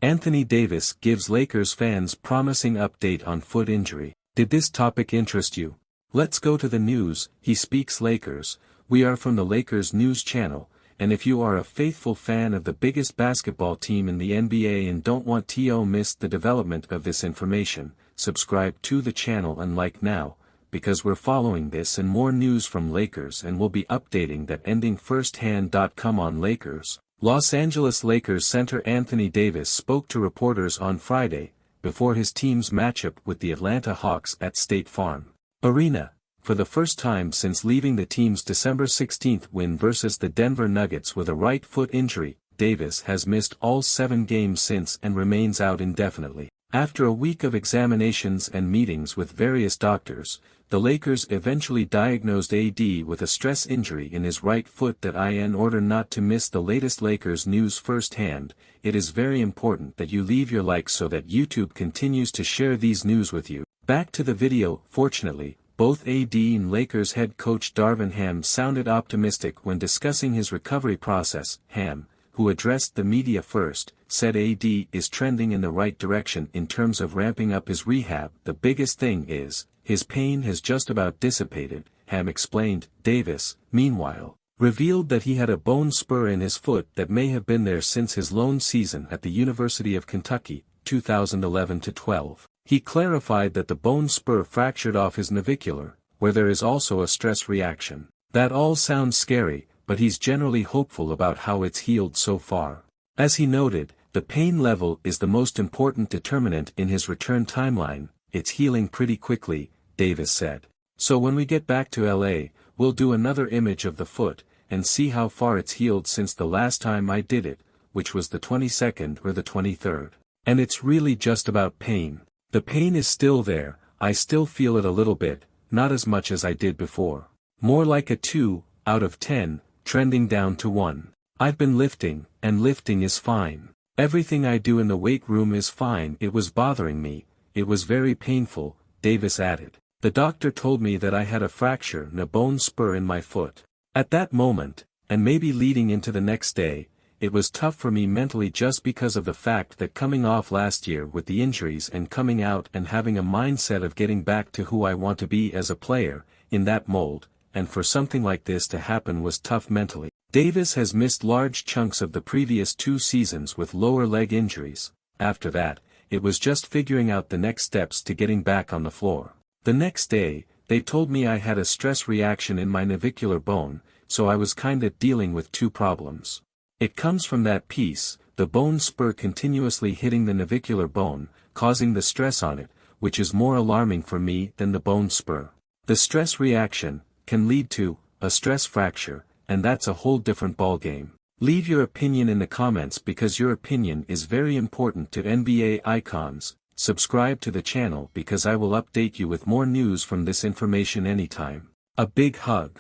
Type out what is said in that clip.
Anthony Davis gives Lakers fans promising update on foot injury. Did this topic interest you? Let's go to the news. He speaks Lakers. We are from the Lakers news channel, and if you are a faithful fan of the biggest basketball team in the NBA and don't want to miss the development of this information, subscribe to the channel and like now, because we're following this and more news from Lakers and we'll be updating that ending firsthand. Come on Lakers. Los Angeles Lakers center Anthony Davis spoke to reporters on Friday, before his team's matchup with the Atlanta Hawks at State Farm Arena. For the first time since leaving the team's December 16 win versus the Denver Nuggets with a right foot injury, Davis has missed all 7 games since and remains out indefinitely. After a week of examinations and meetings with various doctors, the Lakers eventually diagnosed AD with a stress injury in his right foot. That in order not to miss the latest Lakers news firsthand, it is very important that you leave your like so that YouTube continues to share these news with you. Back to the video. Fortunately, both AD and Lakers head coach Darvin Ham sounded optimistic when discussing his recovery process. Ham, who addressed the media first, said AD is trending in the right direction in terms of ramping up his rehab. The biggest thing is, his pain has just about dissipated, Ham explained. Davis, meanwhile, revealed that he had a bone spur in his foot that may have been there since his lone season at the University of Kentucky, 2011-12. He clarified that the bone spur fractured off his navicular, where there is also a stress reaction. That all sounds scary, but he's generally hopeful about how it's healed so far. As he noted, the pain level is the most important determinant in his return timeline. It's healing pretty quickly, Davis said. So when we get back to LA, we'll do another image of the foot, and see how far it's healed since the last time I did it, which was the 22nd or the 23rd. And it's really just about pain. The pain is still there, I still feel it a little bit, not as much as I did before. More like a 2 out of 10, trending down to 1. I've been lifting, and lifting is fine. Everything I do in the weight room is fine. It was bothering me, it was very painful, Davis added. The doctor told me that I had a fracture and a bone spur in my foot. At that moment, and maybe leading into the next day, it was tough for me mentally just because of the fact that coming off last year with the injuries and coming out and having a mindset of getting back to who I want to be as a player, in that mold, and for something like this to happen was tough mentally. Davis has missed large chunks of the previous 2 seasons with lower leg injuries. After that, it was just figuring out the next steps to getting back on the floor. The next day, they told me I had a stress reaction in my navicular bone, so I was kinda dealing with 2 problems. It comes from that piece, the bone spur continuously hitting the navicular bone, causing the stress on it, which is more alarming for me than the bone spur. The stress reaction can lead to a stress fracture, and that's a whole different ballgame. Leave your opinion in the comments because your opinion is very important to NBA icons. Subscribe to the channel because I will update you with more news from this information anytime. A big hug.